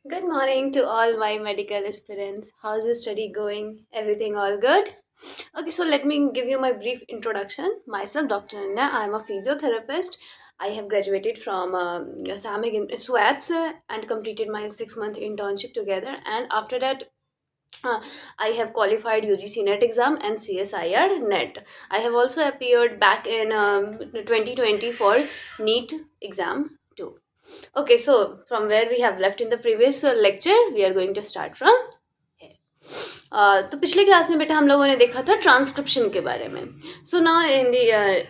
Good morning to all my medical aspirants. How's your study going? Everything all good? Okay, so let me give you my brief introduction. Myself, Dr. Nanda. I am a physiotherapist. I have graduated from SAMIG in SWATS and completed my 6 month internship together. And after that, uh, I have qualified UGC NET exam and CSIR NET. I have also appeared back in 2020 for NEET exam too. Okay, so from where we have left in the previous lecture, we are going to start from here. तो पिछले class में बेटा हम लोगों ने देखा था transcription के बारे में. सो ना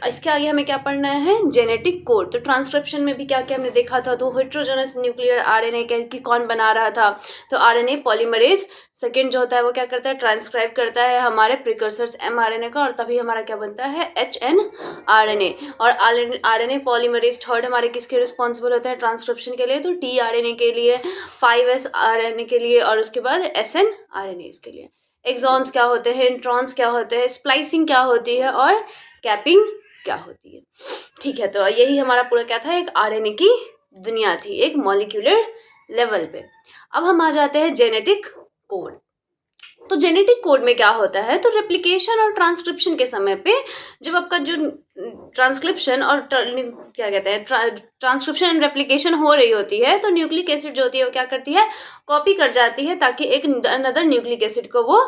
इसके आगे हमें क्या पढ़ना है, जेनेटिक कोड. तो ट्रांसक्रिप्शन में भी क्या क्या हमने देखा था, तो हेट्रोजेनस न्यूक्लियर आरएनए की कौन बना रहा था, तो आरएनए पॉलीमरेज सेकेंड जो होता है वो क्या करता है, ट्रांसक्राइब करता है हमारे प्रिकर्सर्स एमआरएनए का, और तभी हमारा क्या बनता है, एचएनआरएनए. और आरएनए पॉलीमरेज थर्ड हमारे किसके रिस्पॉन्सिबल होता है ट्रांसक्रिप्शन के लिए, तो टीआरएनए के लिए, 5s आरएनए के लिए, और उसके बाद एसएनआरएनए के लिए. एक्सॉन्स क्या होते हैं, इंट्रॉन्स क्या होते हैं, स्प्लाइसिंग क्या होती है, और कैपिंग क्या होती है. ठीक है, तो यही हमारा पूरा क्या था, एक आरएनए की दुनिया थी, एक मॉलिक्यूलर लेवल पे. अब हम आ जाते हैं जेनेटिक कोड. तो जेनेटिक कोड में क्या होता है, तो रेप्लिकेशन और ट्रांसक्रिप्शन के समय पे जब आपका जो ट्रांसक्रिप्शन और क्या कहते हैं ट्रांसक्रिप्शन एंड रेप्लिकेशन हो रही होती है, तो न्यूक्लिक एसिड जो होती है वो क्या करती है, कॉपी कर जाती है ताकि एक अनदर न्यूक्लिक एसिड को वो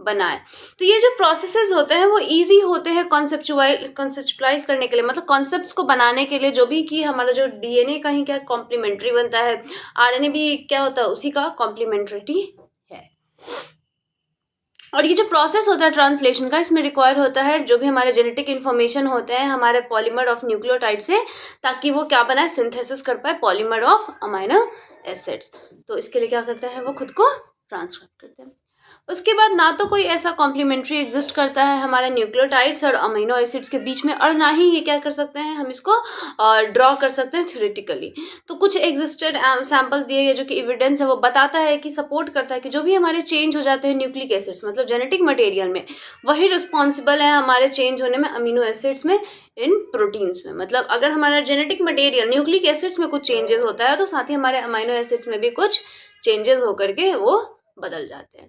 बनाए. तो ये जो प्रोसेसेस होते हैं वो इजी होते हैं कॉन्सेप्चुअलाइज करने के लिए, मतलब कॉन्सेप्ट्स को बनाने के लिए, जो भी कि हमारा जो डीएनए कहीं क्या कॉम्प्लीमेंट्री बनता है, आरएनए भी क्या होता है उसी का कॉम्प्लीमेंट्रिटी है. और ये जो प्रोसेस होता है ट्रांसलेशन का, इसमें रिक्वायर होता है जो भी हमारे जेनेटिक इन्फॉर्मेशन होते हैं हमारे पॉलीमर ऑफ न्यूक्लियोटाइड से, ताकि वो क्या बनाए, सिंथेसिस कर पाए पॉलीमर ऑफ अमाइनो एसिड्स. तो इसके लिए क्या करता है, वो खुद को ट्रांसक्राइब करते हैं. उसके बाद ना तो कोई ऐसा कॉम्प्लीमेंट्री एग्जिस्ट करता है हमारे न्यूक्लियोटाइड्स और अमीनो एसिड्स के बीच में, और ना ही ये क्या कर सकते हैं, हम इसको ड्रॉ कर सकते हैं थ्योरेटिकली. तो कुछ एग्जिस्टेड सैंपल्स दिए गए जो कि एविडेंस है, वो बताता है कि सपोर्ट करता है कि जो भी हमारे चेंज हो जाते हैं न्यूक्लिक एसिड्स, मतलब जेनेटिक मटेरियल में, वही रिस्पॉन्सिबल है हमारे चेंज होने में अमीनो एसिड्स में, इन प्रोटीन्स में. मतलब अगर हमारा जेनेटिक मटेरियल न्यूक्लिक एसिड्स में कुछ चेंजेस होता है, तो साथ ही हमारे अमीनो एसिड्स में भी कुछ चेंजेस होकर के वो बदल जाते हैं.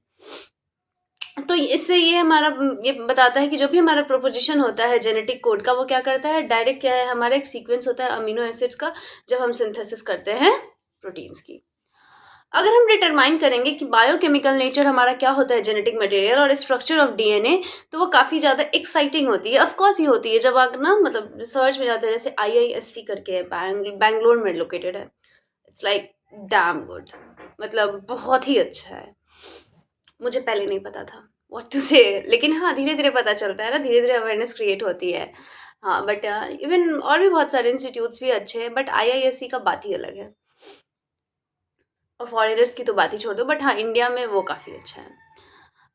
तो इससे ये हमारा ये बताता है कि जो भी हमारा प्रोपोजिशन होता है जेनेटिक कोड का, वो क्या करता है, डायरेक्ट क्या है, हमारा एक सीक्वेंस होता है अमीनो एसिड्स का, जब हम सिंथेसिस करते हैं प्रोटीन्स की. अगर हम डिटरमाइन करेंगे कि बायोकेमिकल नेचर हमारा क्या होता है जेनेटिक मटेरियल और स्ट्रक्चर ऑफ डीएनए, तो वो काफ़ी ज़्यादा एक्साइटिंग होती है. ऑफकोर्स ये होती है जब आप ना मतलब रिसर्च में जाते हैं, जैसे आईआईएससी करके है, बैंगलोर में लोकेटेड है. इट्स लाइक डैम गुड, मतलब बहुत ही अच्छा है. मुझे पहले नहीं पता था व्हाट टू से, लेकिन हाँ धीरे धीरे पता चलता है ना, धीरे धीरे अवेयरनेस क्रिएट होती है. हाँ बट इवन और भी बहुत सारे इंस्टीट्यूट्स भी अच्छे हैं, बट आईआईएससी का बात ही अलग है, और फॉरेनर्स की तो बात ही छोड़ दो, बट हाँ इंडिया में वो काफ़ी अच्छा है.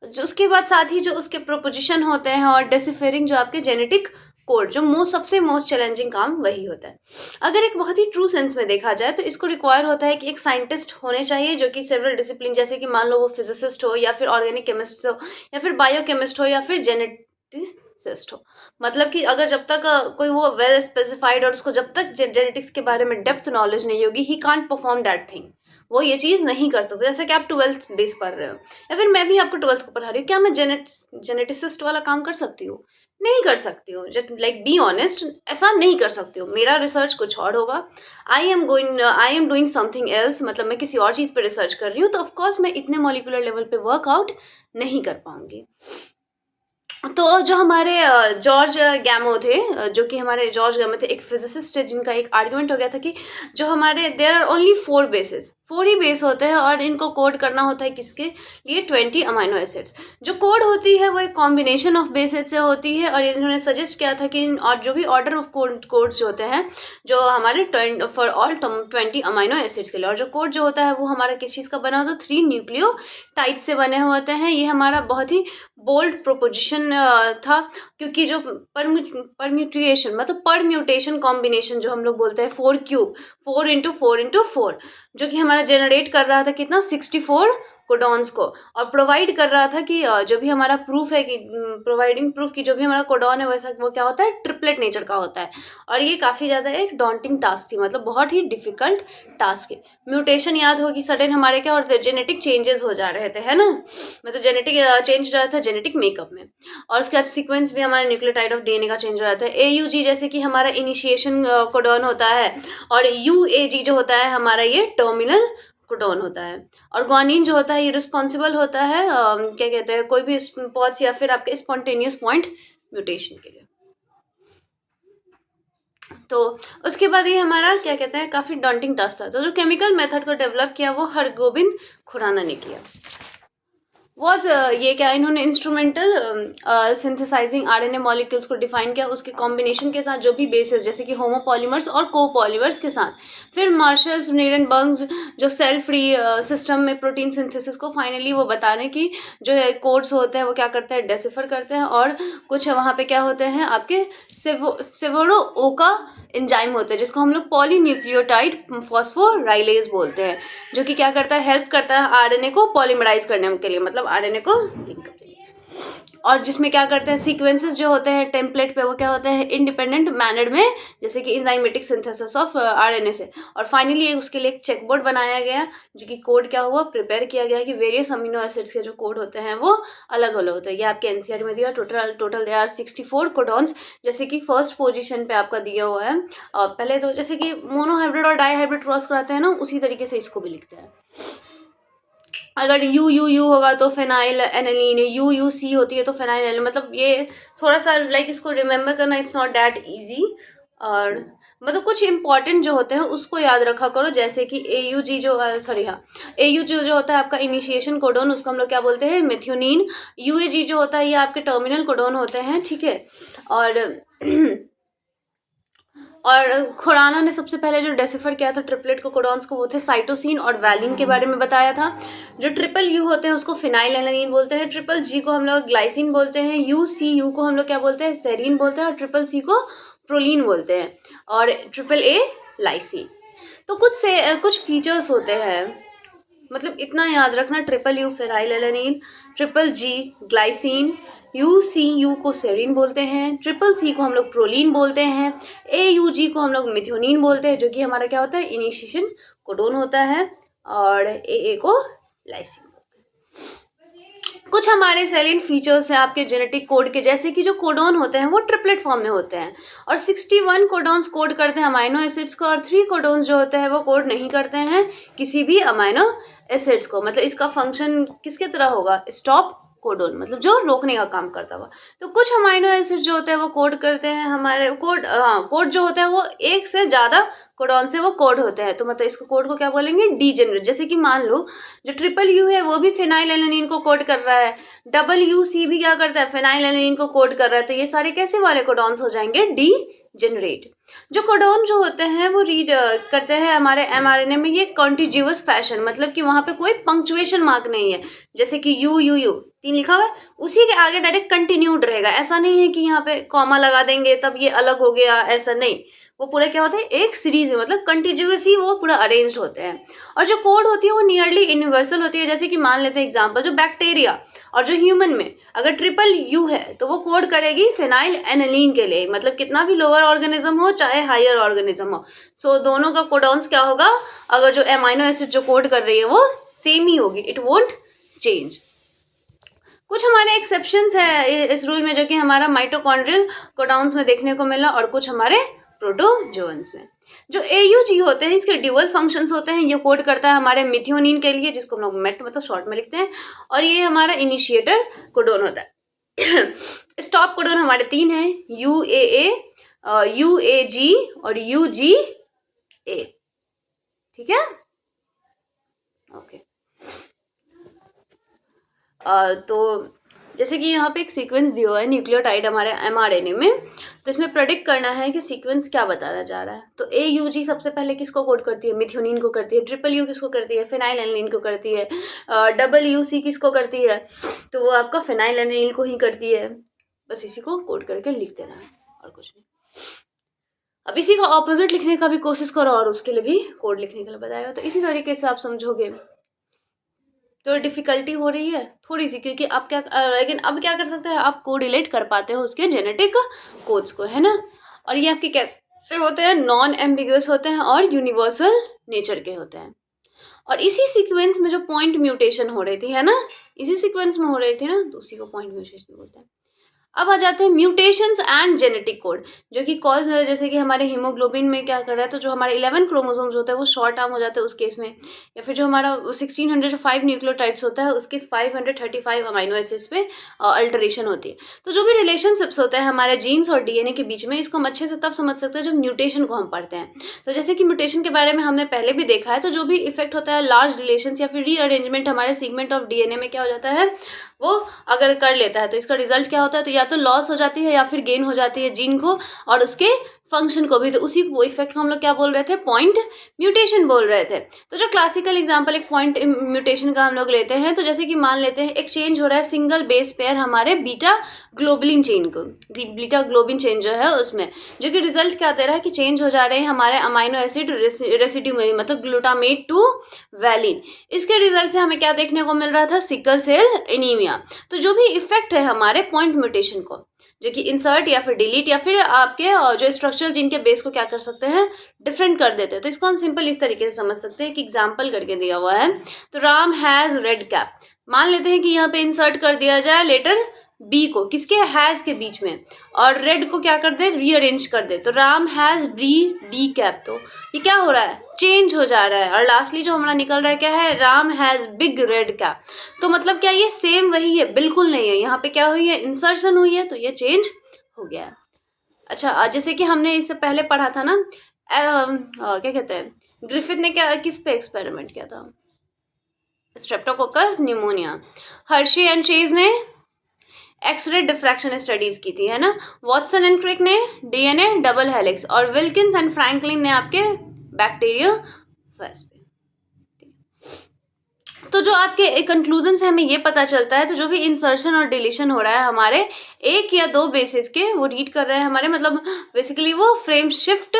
जो उसके बाद साथ ही जो उसके प्रोपोजिशन होते हैं और डेसिफेरिंग जो आपके जेनेटिक कोड, जो सबसे मोस्ट चैलेंजिंग काम वही होता है. अगर एक बहुत ही ट्रू सेंस में देखा जाए, तो इसको रिक्वायर होता है कि एक साइंटिस्ट होने चाहिए जो कि सेवरल डिसिप्लिन, जैसे कि मान लो वो फिजिसिस्ट हो, या फिर ऑर्गेनिक केमिस्ट हो, या फिर बायोकेमिस्ट हो, या फिर जेनेटिसिस्ट हो. मतलब कि अगर जब तक कोई वो वेल स्पेसिफाइड, और उसको जब तक जेनेटिक्स के बारे में डेप्थ नॉलेज नहीं होगी, he can't perform that thing. वो ये चीज़ नहीं कर सकते. जैसे कि आप 12th बेस पढ़ रहे हो, या फिर मैं भी आपको 12th को पढ़ा रही हूँ, क्या मैं जेनेटिसिस्ट वाला काम कर सकती हूँ? नहीं कर सकती हूँ. लाइक बी ऑनेस्ट, ऐसा नहीं कर सकती हूँ. मेरा रिसर्च कुछ और होगा. I am doing something else, मतलब मैं किसी और चीज़ पे रिसर्च कर रही हूँ, तो ऑफकोर्स मैं इतने मॉलिकुलर लेवल पे वर्कआउट नहीं कर पाऊंगी. तो जो हमारे जॉर्ज गैमो थे, जो कि हमारे जॉर्ज गैमो थे, एक फिजिसिस्ट है, जिनका एक आर्गुमेंट हो गया था कि जो हमारे देयर आर ओनली 4 बेसेस, 4 ही बेस होते हैं, और इनको कोड करना होता है किसके लिए, 20 अमाइनो एसिड्स. जो कोड होती है वो एक कॉम्बिनेशन ऑफ बेसेस से होती है, और इन्होंने सजेस्ट किया था कि और जो भी ऑर्डर ऑफ कोड्स जो होते हैं, जो हमारे फॉर ऑल 20 अमाइनो एसिड्स के लिए, और जो कोड जो होता है वो हमारा किस चीज़ का बना होता है, 3 न्यूक्लियोटाइड से बने होते हैं. ये हमारा बहुत ही बोल्ड प्रोपोजिशन था, क्योंकि जो परम्यूटेशन, मतलब परम्यूटेशन कॉम्बिनेशन जो हम लोग बोलते हैं, 4 क्यूब, 4 इंटू 4 इंटू 4, जो कि हमारा जनरेट कर रहा था कितना, 64 कोडॉन्स को, और प्रोवाइड कर रहा था कि जो भी हमारा प्रूफ है कि प्रोवाइडिंग प्रूफ कि जो भी हमारा कोडॉन है वैसा वो क्या होता है, ट्रिपलेट नेचर का होता है। और ये काफ़ी ज़्यादा एक डॉन्टिंग टास्क थी, मतलब बहुत ही डिफिकल्ट टास्क है। म्यूटेशन याद होगी, सडन हमारे क्या होते हैं, जेनेटिक चेंजेस हो जा रहे थे, है ना, मतलब जेनेटिक चेंज हो रहा था जेनेटिक मेकअप में। और उसके बाद सीक्वेंस भी हमारा न्यूक्लियोटाइड ऑफ डीएनए का चेंज हो रहा था। AUG जैसे कि हमारा इनिशिएशन कोडॉन होता है, और UAG जो होता है हमारा ये टर्मिनल कोडॉन होता है। और ग्वानिन जो होता है ये रिस्पॉन्सिबल होता है क्या कहते हैं, कोई भी पॉच या फिर आपके स्पॉन्टेनियस पॉइंट म्यूटेशन के लिए। तो उसके बाद ये हमारा क्या कहते हैं, काफ़ी डॉन्टिंग टास्क था। तो जो केमिकल मेथड को डेवलप किया वो हरगोबिंद खुराना ने किया। वॉज ये क्या, इन्होंने इंस्ट्रूमेंटल सिंथेसाइजिंग आरएनए मॉलिक्यूल्स को डिफाइन किया, उसके कॉम्बिनेशन के साथ जो भी बेसिस जैसे कि होमोपॉलीमर्स और कोपॉलीमर्स के साथ। फिर मार्शल्स नीरेनबर्ग्स जो सेल फ्री सिस्टम में प्रोटीन सिंथेसिस को फाइनली वो बताने की जो है कोड्स होते हैं वो क्या करते हैं, डेसिफर करते हैं। और कुछ वहाँ पे क्या होते हैं आपके सेवोरो ओका एंजाइम होते हैं जिसको हम लोग पॉलीन्यूक्लियोटाइड फॉस्फोराइलेज बोलते हैं, जो कि क्या करता है, हेल्प करता है आरएनए को पॉलीमराइज करने के लिए, मतलब आरएनए को लिंक करने के लिए। और जिसमें क्या करते हैं, सीक्वेंसेस जो होते हैं टेम्पलेट पे वो क्या होते हैं, इंडिपेंडेंट मैनर में, जैसे कि एंजाइमेटिक सिंथेसिस ऑफ आरएनए से। और फाइनली उसके लिए एक चेकबोर्ड बनाया गया जो कि कोड क्या हुआ, प्रिपेयर किया गया कि वेरियस अमीनो एसिड्स के जो कोड होते हैं वो अलग अलग होते हैं। ये आपके एनसीईआरटी में दिया, टोटल दे आर 64 कोडॉन्स, जैसे कि फर्स्ट पोजीशन पे आपका दिया हुआ है। और पहले तो जैसे कि मोनोहाइब्रिड और डाईहाइब्रिड क्रॉस कराते हैं ना, उसी तरीके से इसको भी लिखते हैं। अगर यू होगा तो फेनाइल एनालीन, यू सी होती है तो फेनाइल एनालीन, मतलब ये थोड़ा सा लाइक इसको रिमेम्बर करना इट्स नॉट दैट इजी। और मतलब कुछ इंपॉर्टेंट जो होते हैं उसको याद रखा करो, जैसे कि AUG जो सॉरी हाँ AUG जो होता है आपका इनिशिएशन कोडोन, उसको हम लोग क्या बोलते हैं, मेथियोनिन। UAG जो होता है ये आपके टर्मिनल कोडोन होते हैं, ठीक है। और और खुराना ने सबसे पहले जो डेसिफर किया था ट्रिपलेट को कोडॉन्स को, वो थे साइटोसिन और वैलिन के बारे में बताया था। जो ट्रिपल यू होते हैं उसको फिनाइल एलानिन बोलते हैं, ट्रिपल जी को हम लोग ग्लाइसिन बोलते हैं, यू को हम लोग क्या बोलते हैं, सेरीन बोलते हैं, और ट्रिपल सी को प्रोलीन बोलते हैं, और ट्रिपल A लाइसिन। तो कुछ फीचर्स होते हैं, मतलब इतना याद रखना, triple U phenylalanine, triple G glycine, U को सेरीन बोलते हैं, ट्रिपल सी को हम लोग प्रोलीन बोलते हैं, AUG को हम लोग मिथ्योनिन बोलते हैं जो कि हमारा क्या होता है, इनिशिएशन कोडोन होता है, और AA को लाइसिन। कुछ हमारे सेलिन फीचर्स हैं आपके जेनेटिक कोड के, जैसे कि जो कोडॉन होते हैं वो ट्रिपलेट फॉर्म में होते हैं, और 61 कोडॉन्स कोड करते हैं अमाइनो एसिड्स को, और 3 कोडॉन्स जो होते हैं वो कोड नहीं करते हैं किसी भी अमाइनो एसिड्स को। मतलब इसका फंक्शन किसके तरह होगा, स्टॉप कोडोन, मतलब जो रोकने का काम करता होगा। तो कुछ अमाइनो एसिड जो होते हैं वो कोड करते हैं हमारे कोड जो होता है वो एक से ज़्यादा कोडॉन से वो कोड होते हैं, तो मतलब इसको कोड को क्या बोलेंगे, डीजेनरेट। जैसे कि मान लो जो ट्रिपल यू है वो भी फिनाइल एलानिन को कोड कर रहा है, WC भी क्या करता है, फिनाइल एलानिन को कोड कर रहा है, तो ये सारे कैसे वाले कोडॉन्स हो जाएंगे, डी जनरेट। जो कोडॉन जो होते हैं वो रीड करते हैं हमारे mRNA में ये कॉन्टिज्यूअस फैशन, मतलब कि वहाँ पे कोई पंक्चुएशन मार्क नहीं है, जैसे कि यू 3 लिखा हुआ है उसी के आगे डायरेक्ट कंटिन्यूड रहेगा, ऐसा नहीं है कि यहाँ पे कॉमा लगा देंगे तब ये अलग हो गया, ऐसा नहीं। वो पूरा क्या होता है, एक सीरीज में, मतलब कंटिन्यूअसली वो पूरा अरेंज्ड होते हैं। और जो कोड होती है वो नियरली यूनिवर्सल होती है, जैसे कि मान लेते हैं एग्जांपल, जो बैक्टीरिया और जो ह्यूमन में अगर ट्रिपल यू है तो वो कोड करेगी फिनाइल एनालीन के लिए, मतलब कितना भी लोअर ऑर्गेनिज्म हो चाहे हायर ऑर्गेनिज्म हो, सो दोनों का कोडॉन्स क्या होगा, अगर जो एमाइनो एसिड जो कोड कर रही है वो सेम ही होगी, इट वोंट चेंज। कुछ हमारे एक्सेप्शंस है इस रूल में जो कि हमारा माइटोकॉन्ड्रियल कोडॉन्स में देखने को मिला, और कुछ हमारे प्रोटोजोअन्स में। जो AUG होते हैं इसके ड्यूअल फंक्शंस होते हैं, ये कोड करता है हमारे मिथियोनिन के लिए जिसको हम लोग मेट मतलब शॉर्ट में लिखते हैं, और ये हमारा इनिशिएटर कोडोन होता है। स्टॉप कोडोन हमारे 3 हैं, UAA, UAG और UGA, ठीक है, ओके। तो जैसे कि यहाँ पे एक सीक्वेंस दिया हुआ है न्यूक्लियोटाइड हमारे mRNA में, तो इसमें प्रेडिक्ट करना है कि सीक्वेंस क्या बताना जा रहा है। तो AUG सबसे पहले किसको कोड करती है, मिथ्योनिन को करती है, ट्रिपल यू किसको करती है, फिनाइल एलानिन को करती है, WC किसको करती है, तो वो आपका फिनाइल एलानिन को ही करती है। बस इसी को कोड करके लिख देना है और कुछ नहीं। अब इसी का ऑपोजिट लिखने का भी कोशिश करो और उसके लिए भी कोड लिखने के लिए बताएगा, तो इसी तरीके से आप समझोगे। तो डिफ़िकल्टी हो रही है थोड़ी सी, क्योंकि अब क्या लेकिन अब क्या कर सकते हैं, आप कोरिलेट कर पाते हो उसके जेनेटिक कोड्स को, है ना। और ये आपके कैसे होते हैं, नॉन एम्बिगुअस होते हैं और यूनिवर्सल नेचर के होते हैं। और इसी सीक्वेंस में जो पॉइंट म्यूटेशन हो रही थी, है ना, इसी सीक्वेंस में हो रही थी ना, तो उसी को पॉइंट म्यूटेशन बोलते हैं। अब आ जाते हैं म्यूटेशंस एंड जेनेटिक कोड, जो कि कॉज, जैसे कि हमारे हीमोग्लोबिन में क्या कर रहा है, तो जो हमारे 11 क्रोमोसोम्स होता है वो शॉर्ट आर्म हो जाते हैं उस केस में, या फिर जो हमारा 1605 न्यूक्लियोटाइड्स होता है उसके 535 अमाइनो एसिड्स पे अल्टरेशन होती है। तो जो भी रिलेशनशिप्स होते हैं हमारे जीन्स और डीएनए के बीच में, इसको हम अच्छे से तब समझ सकते हैं जब म्यूटेशन को हम पढ़ते हैं। तो जैसे कि म्यूटेशन के बारे में हमने पहले भी देखा है, तो जो भी इफेक्ट होता है लार्ज रिलेशन या फिर रीअरेंजमेंट हमारे सीगमेंट ऑफ डीएनए में क्या हो जाता है, वो अगर कर लेता है तो इसका रिजल्ट क्या होता है, तो या तो लॉस हो जाती है या फिर गेन हो जाती है जीन को और उसके फंक्शन को भी। तो उसी वो इफेक्ट को हम लोग क्या बोल रहे थे, पॉइंट म्यूटेशन बोल रहे थे। तो जो क्लासिकल एग्जांपल एक पॉइंट म्यूटेशन का हम लोग लेते हैं, तो जैसे कि मान लेते हैं एक चेंज हो रहा है सिंगल बेस पेयर हमारे बीटा ग्लोबलिन चेन को, बीटा ग्लोबिन चेन जो है उसमें, जो कि रिजल्ट क्या दे रहा है कि चेंज हो जा रहे हैं हमारे अमाइनो एसिड रेसिड्यू में भी, मतलब ग्लूटामेट टू वैलिन। इसके रिजल्ट से हमें क्या देखने को मिल रहा था, सिकल सेल एनीमिया। तो जो भी इफेक्ट है हमारे पॉइंट म्यूटेशन को, जो कि इंसर्ट या फिर डिलीट या फिर आपके जो स्ट्रक्चरल जीन के बेस को क्या कर सकते हैं, डिफरेंट कर देते हैं। तो इसको हम सिंपल इस तरीके से समझ सकते हैं कि एग्जाम्पल करके दिया हुआ है। तो राम हैज रेड कैप, मान लेते हैं कि यहाँ पे इंसर्ट कर दिया जाए लेटर बी को किसके, हैज के बीच में, और रेड को क्या कर दे, रीअरेंज कर दे, तो Ram has B D cap. तो ये क्या हो रहा है, चेंज हो जा रहा है। और लास्टली जो हमारा निकल रहा है क्या है, Ram has big red cap. तो मतलब क्या ये सेम वही है, बिल्कुल नहीं है, यहाँ पे क्या हुई है, इंसर्शन हुई है, तो ये चेंज हो गया है। अच्छा, जैसे कि हमने इससे पहले पढ़ा था ना, क्या कहते हैं, ग्रिफिथ ने क्या किस पे एक्सपेरिमेंट किया था, Streptococcus pneumonia. Hershey and chase ने एक्सरे डिफ्रैक्शन स्टडीज की थी, है ना। वॉटसन एंड क्रिक ने डीएनए डबल हेलिक्स, और विल्किंस एंड फ्रैंकलिन ने आपके बैक्टीरिया फेस पे। तो जो आपके कंक्लूजन से हमें ये पता चलता है, तो जो भी इंसर्शन और डिलीशन हो रहा है हमारे एक या दो बेसिस के, वो रीड कर रहे हैं हमारे, मतलब बेसिकली वो frame shift,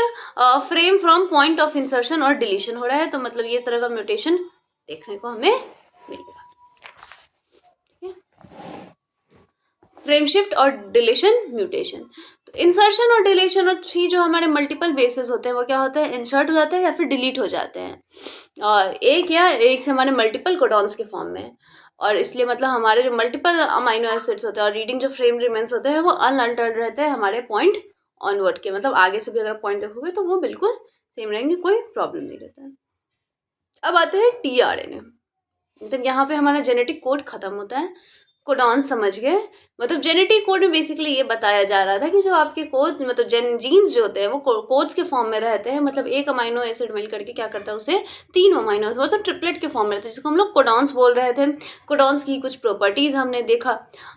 frame from point of insertion और डिलीशन हो रहा है। तो मतलब ये तरह का म्यूटेशन देखने को हमें मिलेगा, फ्रेम शिफ्ट और डिलीशन म्यूटेशन। तो इंसर्शन और डिलीशन और थ्री जो हमारे मल्टीपल बेसिस होते हैं, वो क्या होता है, इंसर्ट हो जाते हैं या फिर डिलीट हो जाते हैं, और एक या एक से हमारे मल्टीपल कोडॉन्स के फॉर्म में। और इसलिए मतलब हमारे जो मल्टीपल अमाइनो एसिड्स होते हैं और रीडिंग जो फ्रेम रिमेंस होते हैं वो अनअल्टर्ड रहते हैं हमारे पॉइंट ऑनवर्ड के, मतलब आगे से भी अगर पॉइंट देखोगे तो वो बिल्कुल सेम रहेंगे, कोई प्रॉब्लम नहीं रहता है। अब आते हैं टीआरएनए, मतलब यहाँ पे हमारा जेनेटिक कोड खत्म होता है, कोडॉन समझ गए। मतलब जेनेटिक कोड में बेसिकली ये बताया जा रहा था कि जो आपके कोड, मतलब जीन्स जो होते हैं वो कोड्स के फॉर्म में रहते हैं, मतलब एक अमाइनो एसिड मिल करके क्या करता है उसे तीन अमाइनो एसिड, मतलब ट्रिपलेट के फॉर्म में रहते हैं, जिसको हम लोग कोडॉन्स बोल रहे थे। कोडॉन्स की कुछ प्रॉपर्टीज हमने देखा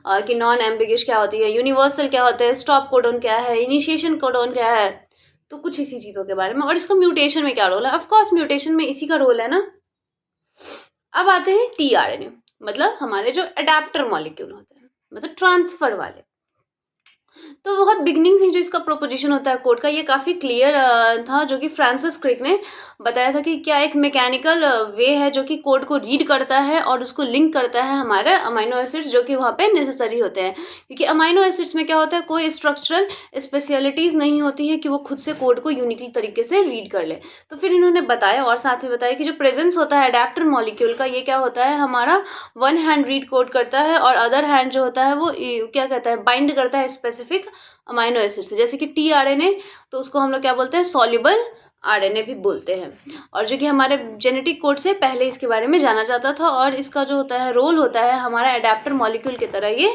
कि नॉन एम्बिगिश क्या होती है, यूनिवर्सल क्या होता है, स्टॉप कोडॉन क्या है, इनिशिएशन कोडॉन क्या है, तो कुछ इसी चीज़ों के बारे में। और इसका म्यूटेशन में क्या रोल है, ऑफकोर्स म्यूटेशन में इसी का रोल है ना। अब आते हैं टीआरएनए, मतलब हमारे जो अडेप्टर मॉलिक्यूल होते हैं, मतलब ट्रांसफर वाले। तो बहुत बिगनिंग से जो इसका प्रोपोजिशन होता है कोड का, ये काफ़ी क्लियर था, जो कि फ्रांसिस क्रिक ने बताया था कि क्या एक मैकेनिकल वे है जो कि कोड को रीड करता है और उसको लिंक करता है हमारे अमाइनो एसिड्स जो कि वहाँ पे नेसेसरी होते हैं, क्योंकि अमाइनो एसिड्स में क्या होता है, कोई स्ट्रक्चरल स्पेशलिटीज़ नहीं होती है कि वो खुद से कोड को यूनिकली तरीके से रीड कर ले। तो फिर इन्होंने बताया और साथ में बताया कि जो प्रेजेंस होता है अडेप्टर मॉलिक्यूल का, ये क्या होता है, हमारा वन हैंड रीड कोड करता है और अदर हैंड जो होता है वो क्या कहता है, बाइंड करता है स्पेसिफिक अमाइनो एसिड से। जैसे कि टीआरएनए, तो उसको हम लोग क्या बोलते हैं, सॉल्युबल आरएनए भी बोलते हैं, और जो कि हमारे जेनेटिक कोड से पहले इसके बारे में जाना जाता था, और इसका जो होता है रोल होता है हमारा अडेप्टर मॉलिक्यूल की तरह ये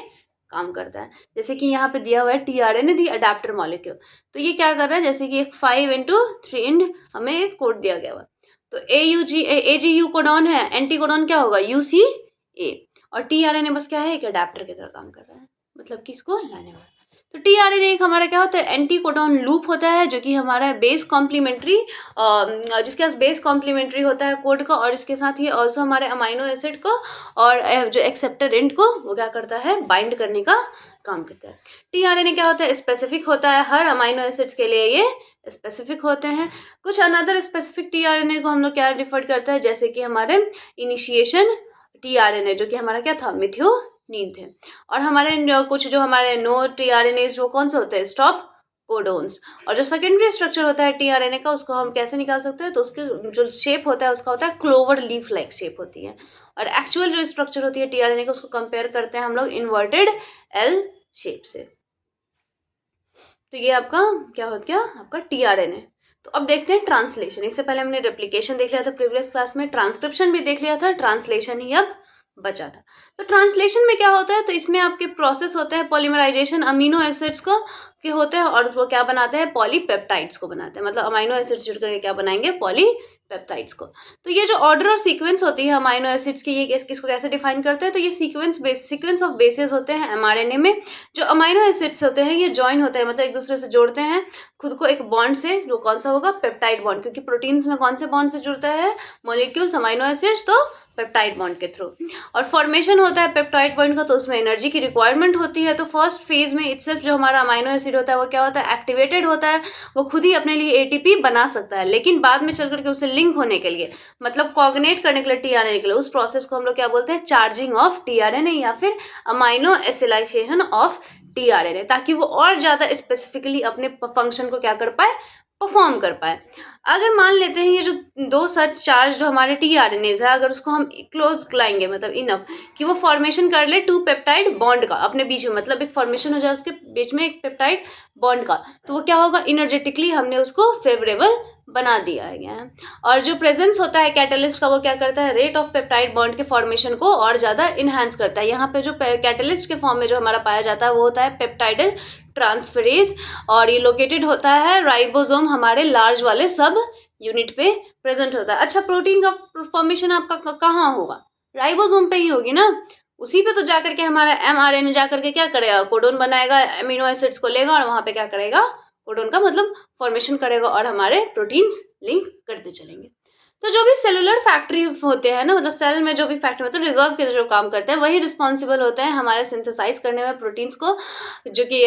काम करता है। जैसे कि यहाँ पे दिया हुआ है टीआरएनए दी अडेप्टर मॉलिक्यूल, तो ये क्या कर रहा है, जैसे कि एक 5x3 हमें एक कोड दिया गया हुआ, तो एजीयू कोडॉन है, एंटी कोडॉन क्या होगा, यूसीए, और टीआरएनए बस क्या है, एक अडेप्टर की तरह काम कर रहा है, मतलब कि इसको लाने वाला। तो टीआरएनए एक हमारा क्या होता है, एंटी कोडॉन लूप होता है, जो कि हमारा बेस कॉम्प्लीमेंट्री, जिसके पास बेस कॉम्प्लीमेंट्री होता है कोड का, और इसके साथ ही ऑल्सो हमारे अमाइनो एसिड को और जो एक्सेप्टर एंड को वो क्या करता है, बाइंड करने का काम करता है। टीआरएनए क्या होता है, स्पेसिफिक होता है, हर अमाइनो एसिड्स के लिए ये स्पेसिफिक होते हैं। कुछ अनदर स्पेसिफिक टीआरएनए को हम लोग क्या रिफर करते हैं, जैसे कि हमारे इनिशिएशन टीआरएनए जो कि हमारा क्या था, मिथियोनीन थे। और हमारे कुछ जो हमारे नो टीआरएनए वो कौन से होते हैं, स्टॉप कोडोन्स। और जो सेकेंडरी स्ट्रक्चर होता है टीआरएनए का उसको हम कैसे निकाल सकते हैं, तो उसके जो शेप होता है उसका होता है क्लोवर लीफ लाइक शेप होती है। और एक्चुअल जो स्ट्रक्चर होती है टीआरएनए का उसको कंपेयर करते हैं हम लोग इन्वर्टेड एल शेप से। तो ये आपका क्या हो गया, आपका टीआरएनए। तो अब देखते हैं ट्रांसलेशन। इससे पहले हमने रेप्लिकेशन देख लिया था प्रीवियस क्लास में, ट्रांसक्रिप्शन भी देख लिया था, ट्रांसलेशन ही अब बचा था। तो ट्रांसलेशन में क्या होता है, तो इसमें आपके प्रोसेस होते हैं पॉलीमराइजेशन अमीनो एसिड्स को के होते हैं, और वो क्या बनाते हैं, पॉलीपेप्टाइड्स को बनाते हैं। मतलब अमीनो एसिड्स जुड़ करके क्या बनाएंगे, पॉलीपेप्टाइड्स को। तो ये जो ऑर्डर और सीक्वेंस होती है अमीनो एसिड्स की, ये किसको कैसे डिफाइन करते हैं, तो ये सीक्वेंस ऑफ बेसेस होते हैं एमआरएनए में। जो अमीनो एसिड्स होते हैं ये ज्वाइन होते हैं, मतलब एक दूसरे से जोड़ते हैं खुद को एक बॉन्ड से, जो कौन सा होगा, पेप्टाइड बॉन्ड, क्योंकि प्रोटीन्स में कौन से बॉन्ड से जुड़ता है, मॉलिक्यूल्स अमीनो एसिड्स, तो पेप्टाइड बॉन्ड के थ्रू। और फॉर्मेशन होता है पेप्टाइड बॉन्ड का, तो उसमें एनर्जी की रिक्वायरमेंट होती है। तो फर्स्ट फेज में इटसेल्फ जो हमारा अमीनो एसिड होता है वो क्या होता है, एक्टिवेटेड होता है, वो खुद ही अपने लिए एटीपी बना सकता है। लेकिन बाद में चल करके उसे लिंक होने के लिए, मतलब कॉग्नेट करने के लिए टीआरएनए के लिए, उस प्रोसेस को हम लोग क्या बोलते हैं, चार्जिंग ऑफ टीआरएनए या फिर अमीनो एसिलाइजेशन ऑफ टीआरएनए, ताकि वो और ज्यादा स्पेसिफिकली अपने फंक्शन को क्या कर पाए, परफॉर्म कर पाए। अगर मान लेते हैं ये जो दो सच चार्ज जो हमारे टीआरएनएज है, अगर उसको हम क्लोज लाएंगे, मतलब इनफ कि वो फॉर्मेशन कर ले टू पेप्टाइड बॉन्ड का अपने बीच में, मतलब एक फॉर्मेशन हो जाए उसके बीच में एक पेप्टाइड बॉन्ड का, तो वो क्या होगा, इनर्जेटिकली हमने उसको फेवरेबल बना दिया है। और जो प्रेजेंस होता है कैटलिस्ट का, वो क्या करता है, रेट ऑफ पेप्टाइड बॉन्ड के फॉर्मेशन को और ज्यादा इनहेंस करता है। यहाँ पे जो कैटलिस्ट के फॉर्म में जो हमारा पाया जाता है वो होता है पेप्टाइडल ट्रांसफरेज, और ये लोकेटेड होता है राइबोसोम, हमारे लार्ज वाले सब यूनिट पे प्रेजेंट होता है। अच्छा, प्रोटीन का फॉर्मेशन आपका कहाँ होगा, राइबोसोम पे ही होगी ना, उसी पे तो जाकर के हमारा एमआरएनए जाकर के क्या करेगा, कोडोन बनाएगा, अमीनो एसिड्स को लेगा और वहां पे क्या करेगा, कोडोन का मतलब फॉर्मेशन करेगा और हमारे प्रोटीन्स लिंक करते चलेंगे। तो जो भी सेलुलर फैक्ट्री होते हैं ना, मतलब सेल में जो भी फैक्ट्री मतलब रिजर्व के जो काम करते हैं, वही रिस्पॉन्सिबल होते हैं हमारे सिंथेसाइज करने में प्रोटीन्स को, जो कि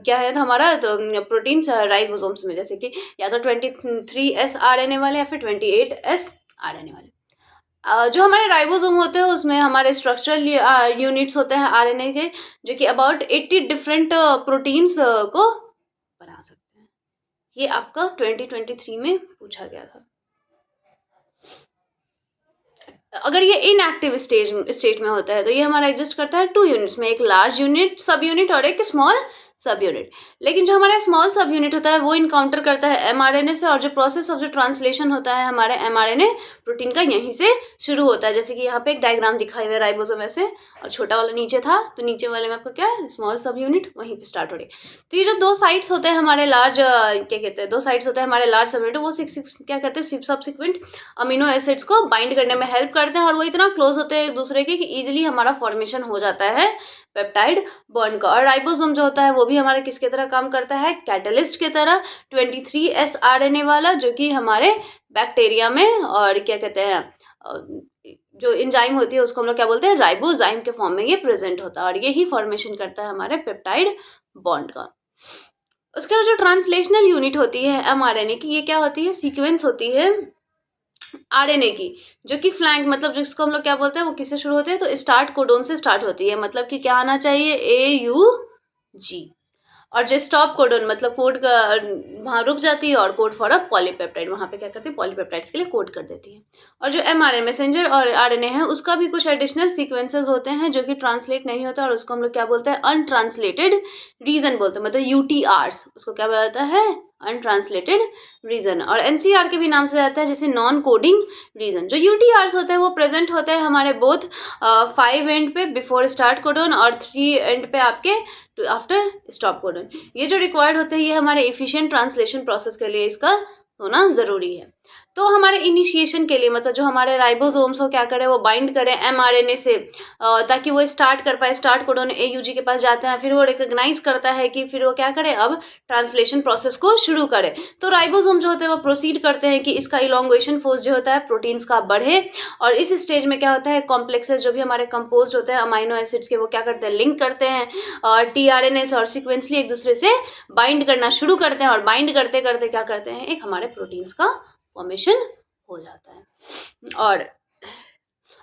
क्या है हमारा, तो प्रोटीन्स राइबोसोम्स में, जैसे कि या तो 23S RNA वाले या फिर 28S RNA वाले। जो हमारे राइबोसोम होते हैं उसमें हमारे स्ट्रक्चरल यूनिट्स होते हैं आरएनए के, जो कि अबाउट 80 डिफरेंट प्रोटीन्स को बना सकते हैं। ये आपका 2023 में पूछा गया था। अगर ये इनएक्टिव स्टेज में होता है तो ये हमारा एग्जिस्ट करता है 2 यूनिट्स में, एक लार्ज यूनिट सब यूनिट और एक स्मॉल सब यूनिट। लेकिन जो हमारा स्मॉल सब यूनिट होता है वो इनकाउंटर करता है एमआरएनए से, और जो प्रोसेस ऑफ जो ट्रांसलेशन होता है हमारे एमआरएनए प्रोटीन का यहीं से शुरू होता है। जैसे कि यहाँ पे एक डायग्राम दिखाई हुआ है राइबोसोम ऐसे, और छोटा वाला नीचे था, तो नीचे वाले में आपको क्या है, स्मॉल सब यूनिट वहीं पे स्टार्ट हो रही। तो ये जो दो साइट्स होते हैं हमारे लार्ज क्या कहते हैं, दो साइट्स होते हैं हमारे लार्ज सब यूनिट, वो क्या कहते हैं, सब्सिक्वेंट अमीनो एसिड्स को बाइंड करने में हेल्प करते हैं, और वो इतना क्लोज होते हैं एक दूसरे के कि इजिली हमारा फॉर्मेशन हो जाता है पेप्टाइड बॉन्ड का। और राइबोसोम जो होता है वो भी हमारे किसके तरह काम करता है, कैटलिस्ट की तरह, 23S RNA वाला, जो कि हमारे बैक्टीरिया में और क्या कहते हैं जो एंजाइम होती है उसको हम लोग क्या बोलते हैं, राइबोजाइम के फॉर्म में ये प्रेजेंट होता है, और यही फॉर्मेशन करता है हमारे पेप्टाइड बॉन्ड का। उसके बाद जो ट्रांसलेशनल यूनिट होती है एमआरएनए की, ये क्या होती है, सीक्वेंस होती है आरएनए की, जो कि फ्लैंक मतलब जिसको हम लोग क्या बोलते हैं, वो किससे शुरू होते हैं, तो स्टार्ट कोडोन से स्टार्ट होती है, मतलब कि क्या आना चाहिए, AUG। और जो स्टॉप कोडोन मतलब कोड का वहाँ रुक जाती है, और कोड फॉर अ पॉलीपेप्टाइड, वहाँ पे क्या करती है, पॉलीपेप्टाइड्स के लिए कोड कर देती है। और जो एमआरएनए मैसेंजर और आरएनए है उसका भी कुछ एडिशनल सीक्वेंसेस होते हैं जो कि ट्रांसलेट नहीं होता, और उसको हम लोग क्या बोलते हैं, अनट्रांसलेटेड रीजन बोलते हैं, मतलब UTRs, उसको क्या बोलता है, अनट्रांसलेटेड रीजन। और एनसीआर के भी नाम से आता है, जैसे नॉन कोडिंग रीजन। जो UTRs होते हैं वो प्रेजेंट होते हैं हमारे बोथ 5 एंड पे बिफोर स्टार्ट कोडोन और 3 एंड पे आपके आफ्टर स्टॉप कोडन। ये जो रिक्वायर्ड होते हैं ये हमारे एफिशिएंट ट्रांसलेशन प्रोसेस के लिए इसका होना जरूरी है। तो हमारे इनिशिएशन के लिए मतलब जो हमारे राइबोसोम्स हो क्या करे, वो बाइंड करें एमआरएनए से ताकि वो स्टार्ट कर पाए, स्टार्ट कोडोन AUG के पास जाते हैं, फिर वो रिकॉग्नाइज करता है कि फिर वो क्या करे, अब ट्रांसलेशन प्रोसेस को शुरू करे। तो राइबोसोम जो होते हैं वो प्रोसीड करते हैं कि इसका इलोंगेशन फोर्स जो होता है प्रोटीन्स का बढ़े, और इस स्टेज में क्या होता है, कॉम्प्लेक्सेस जो भी हमारे कंपोज होते हैं अमाइनो एसिड्स के, वो क्या करते हैं, लिंक करते हैं और टीआरएनए से और सिक्वेंसली एक दूसरे से बाइंड करना शुरू करते हैं, और बाइंड करते करते क्या करते हैं, एक हमारे प्रोटीन्स का फॉर्मेशन हो जाता है। और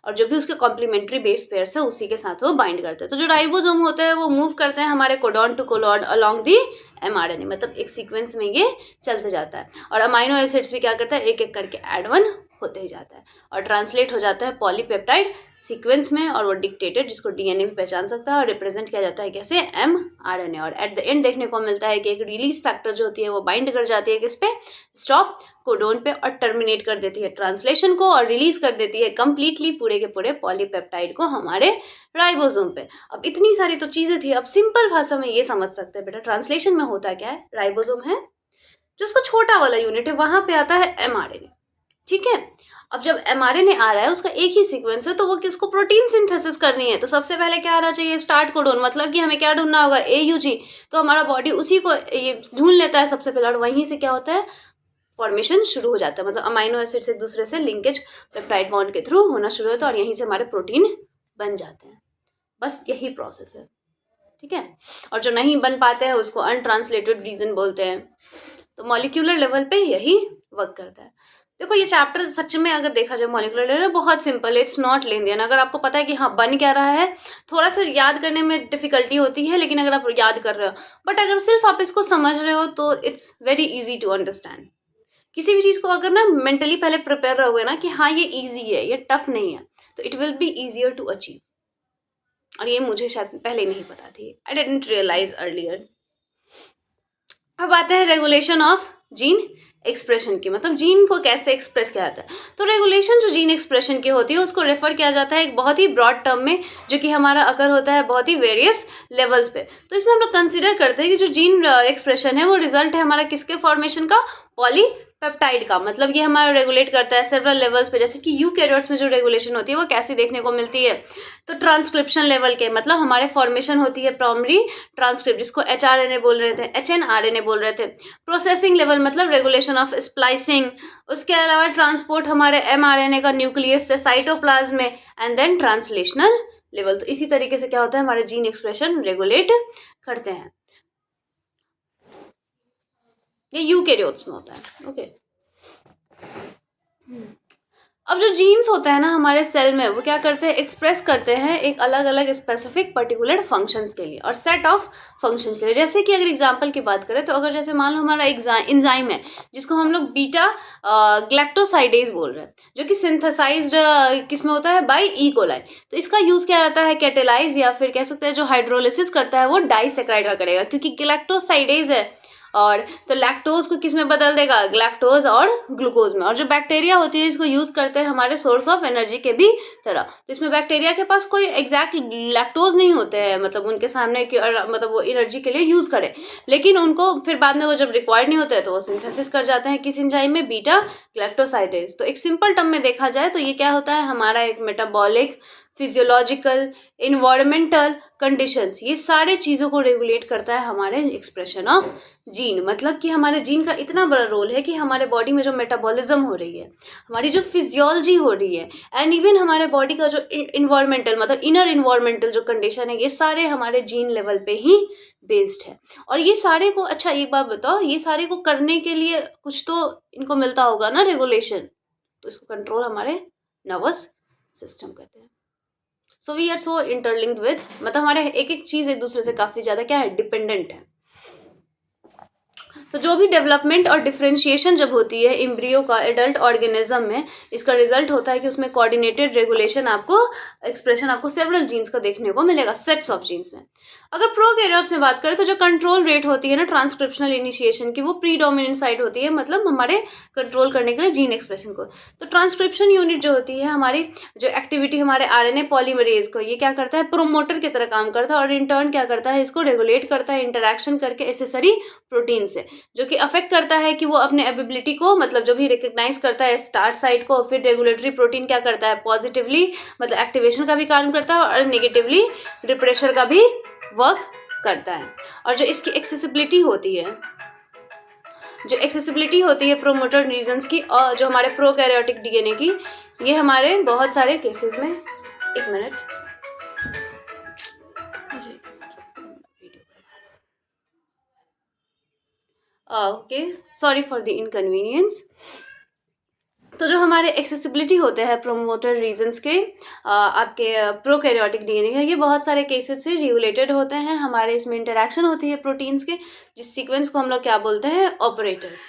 और जो भी उसके कॉम्प्लीमेंट्री बेस पेयर्स है उसी के साथ वो बाइंड करते हैं। तो जो राइबोसोम होते हैं वो मूव करते हैं हमारे codon to codon along the mRNA, मतलब एक सीक्वेंस में ये चलते जाता है। और अमाइनो एसिड्स भी क्या करता है, एक एक करके एड वन होते ही जाता है और ट्रांसलेट हो जाता है पॉलीपेप्टाइड सीक्वेंस में, और वो डिक्टेटेड, जिसको डीएनए भी पहचान सकता है, और रिप्रेजेंट किया जाता है कैसे, mRNA। और एट द एंड देखने को मिलता है कि एक रिलीज फैक्टर जो होती है वो बाइंड कर जाती है किस पे, स्टॉप कोडोन पे, और टर्मिनेट कर देती है ट्रांसलेशन को और रिलीज कर देती है कंप्लीटली पूरे के पूरे पॉलीपेप्टाइड को हमारे राइबोसोम पे। अब इतनी सारी तो चीजें थी, अब सिंपल भाषा में ये समझ सकते हैं बेटा ट्रांसलेशन में होता क्या है, राइबोसोम है जो उसका छोटा वाला यूनिट है, वहां पे आता है mRNA, ठीक है। अब जब mRNA आ रहा है उसका एक ही सीक्वेंस है, तो वो किसको प्रोटीन सिंथेसिस करनी है, तो सबसे पहले क्या आना चाहिए, स्टार्ट कोडोन, मतलब कि हमें क्या ढूंढना होगा, AUG। तो हमारा बॉडी उसी को ये ढूंढ लेता है सबसे पहले, और वहीं से क्या होता है, फॉर्मेशन शुरू हो जाता है, मतलब अमाइनो एसिड एक दूसरे से लिंकेज पेप्टाइड बॉन्ड के थ्रू होना शुरू होता है, और यहीं से हमारे प्रोटीन बन जाते हैं। बस यही प्रोसेस है, ठीक है। और जो नहीं बन पाते हैं उसको अनट्रांसलेटेड रीजन बोलते हैं। तो मॉलिक्यूलर लेवल पे यही वर्क करता है। देखो ये चैप्टर सच में अगर देखा जाए मॉलिक्यूलर लेवल बहुत सिंपल है, इट्स नॉट लेंदियन। अगर आपको पता है कि हाँ बन क्या रहा है, थोड़ा सा याद करने में डिफिकल्टी होती है, लेकिन अगर आप याद कर रहे हो, बट अगर सिर्फ आप इसको समझ रहे हो तो it's very easy to understand. किसी भी चीज को अगर ना मेंटली पहले प्रिपेयर रहोगे ना कि हाँ ये इजी है, ये टफ नहीं है, तो it will be easier to achieve. और ये मुझे शायद पहले नहीं पता थी, आई डिडंट रियलाइज अर्लियर। अब आते हैं रेगुलेशन ऑफ जीन एक्सप्रेशन की, मतलब जीन को कैसे एक्सप्रेस किया जाता है। तो रेगुलेशन जो जीन एक्सप्रेशन की होती है उसको रेफर किया जाता है एक बहुत ही ब्रॉड टर्म में, जो कि हमारा अकर होता है बहुत ही वेरियस लेवल्स पे। तो इसमें हम लोग कंसिडर करते हैं कि जो जीन एक्सप्रेशन है वो रिजल्ट है हमारा किसके फॉर्मेशन का, पॉलीपेप्टाइड का। मतलब ये हमारा रेगुलेट करता है सेवरल लेवल्स पे, जैसे कि यूकैरियोट्स में जो रेगुलेशन होती है वो कैसी देखने को मिलती है, तो ट्रांसक्रिप्शन लेवल के, मतलब हमारे फॉर्मेशन होती है प्राइमरी ट्रांसक्रिप्ट, जिसको HRNA बोल रहे थे, HNRNA बोल रहे थे। प्रोसेसिंग लेवल मतलब रेगुलेशन ऑफ स्प्लाइसिंग। उसके अलावा ट्रांसपोर्ट हमारे mRNA का न्यूक्लियस से साइटोप्लाज्म में, एंड देन ट्रांसलेशनल लेवल। तो इसी तरीके से क्या होता है, हमारे जीन एक्सप्रेशन रेगुलेट करते हैं। ये यूकैरियोट्स में होता है, ओके। अब जो जीन्स होते हैं ना हमारे सेल में, वो क्या करते हैं, एक्सप्रेस करते हैं एक अलग अलग स्पेसिफिक पर्टिकुलर फंक्शंस के लिए और सेट ऑफ फंक्शंस के लिए। जैसे कि अगर एग्जांपल की बात करें तो अगर जैसे मान लो हमारा एंजाइम है जिसको हम लोग बीटा ग्लैक्टोसाइडेज बोल रहे हैं, जो कि सिंथेसाइज्ड किसमें होता है, बाय ई कोलाई। तो इसका यूज किया जाता है कैटेलाइज, या फिर कह सकते हैं जो हाइड्रोलिसिस करता है वो डाइसेक्राइड का करेगा, क्योंकि ग्लैक्टोसाइडेज है। और तो लैक्टोज को किस में बदल देगा, ग्लैक्टोज और ग्लूकोज में। और जो बैक्टीरिया होती है इसको यूज करते हैं हमारे सोर्स ऑफ एनर्जी के भी तरह। तो इसमें बैक्टीरिया के पास कोई एग्जैक्ट लैक्टोज नहीं होते हैं, मतलब उनके सामने कि मतलब वो एनर्जी के लिए यूज करे, लेकिन उनको फिर बाद में वो जब रिक्वायर्ड नहीं होता है तो वो सिंथेसिस कर जाते हैं किस एंजाइम में, बीटा ग्लैक्टोसाइडेज। तो एक सिंपल टर्म में देखा जाए तो ये क्या होता है, हमारा एक मेटाबॉलिक, फिजियोलॉजिकल, इन्वायरमेंटल कंडीशंस, ये सारे चीजों को रेगुलेट करता है हमारे एक्सप्रेशन ऑफ जीन। मतलब कि हमारे जीन का इतना बड़ा रोल है कि हमारे बॉडी में जो मेटाबॉलिज्म हो रही है, हमारी जो फिजियोलॉजी हो रही है, एंड इवन हमारे बॉडी का जो इन्वायरमेंटल मतलब इनर इन्वायरमेंटल जो कंडीशन है, ये सारे हमारे जीन लेवल पे ही बेस्ड है। और ये सारे को, अच्छा एक बात बताओ, ये सारे को करने के लिए कुछ तो इनको मिलता होगा ना, रेगुलेशन। तो इसको कंट्रोल हमारे नर्वस सिस्टम कहते हैं। So we are so interlinked with, मतलब हमारे एक एक चीज एक दूसरे से काफी ज्यादा क्या है, डिपेंडेंट है। तो जो भी डेवलपमेंट और डिफ्रेंशिएशन जब होती है एम्ब्रियो का एडल्ट ऑर्गेनिज्म में, इसका रिजल्ट होता है कि उसमें कोऑर्डिनेटेड रेगुलेशन आपको, एक्सप्रेशन आपको सेवरल जीन्स का देखने को मिलेगा, सेट्स ऑफ जीन्स में। अगर प्रोकैरियोट्स में बात करें तो जो कंट्रोल रेट होती है ना ट्रांसक्रिप्शनल इनिशिएशन की, वो प्रीडोमिनेंट साइट होती है, मतलब हमारे कंट्रोल करने के लिए जीन एक्सप्रेशन को। तो ट्रांसक्रिप्शन यूनिट जो होती है हमारी, जो एक्टिविटी हमारे आरएनए पॉलीमरेज को, ये क्या करता है, प्रोमोटर की तरह काम करता है, और इंटर्न क्या करता है, इसको रेगुलेट करता है इंटरेक्शन करके एसेसरी प्रोटीन से, जो कि अफेक्ट करता है कि वो अपने एबिलिटी को, मतलब जब भी रिकग्नाइज करता है स्टार्ट साइट को, फिर रेगुलेटरी प्रोटीन क्या करता है, पॉजिटिवली मतलब एक्टिवेशन का भी काम करता है, और नेगेटिवली रिप्रेशर का भी वर्क करता है। और जो इसकी एक्सेसिबिलिटी होती है, जो एक्सेसिबिलिटी होती है प्रोमोटर रीजन्स की, और जो हमारे प्रोकैरियोटिक डीएनए की, ये हमारे बहुत सारे केसेस में, एक minute, okay, sorry for the inconvenience. तो जो हमारे एक्सेसिबिलिटी होते हैं प्रोमोटर रीजंस के आपके प्रोकैरियोटिक डीएनए के, ये बहुत सारे केसेस से रिलेटेड होते हैं। हमारे इसमें इंटरेक्शन होती है प्रोटीन्स के, जिस सीक्वेंस को हम लोग क्या बोलते हैं, ऑपरेटर्स।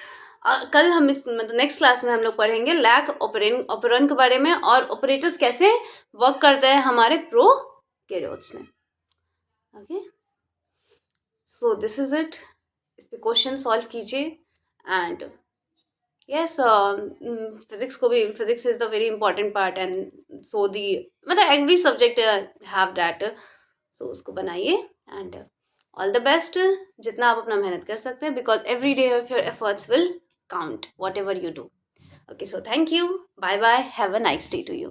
कल हम इस मतलब नेक्स्ट क्लास में हम लोग पढ़ेंगे लैक ऑपरेन के बारे में, और ऑपरेटर्स कैसे वर्क करते हैं हमारे प्रोकैरियोट्स में। Okay, so this is it. इस पे क्वेश्चन सॉल्व कीजिए। एंड यस, फिजिक्स को भी, physics is the very important part, and so the मतलब every subject have that, so उसको बनाइए। एंड ऑल द बेस्ट, जितना आप अपना मेहनत कर सकते हैं, because every day of your efforts will count whatever you do. Okay, so thank you, bye bye, have a nice day to you.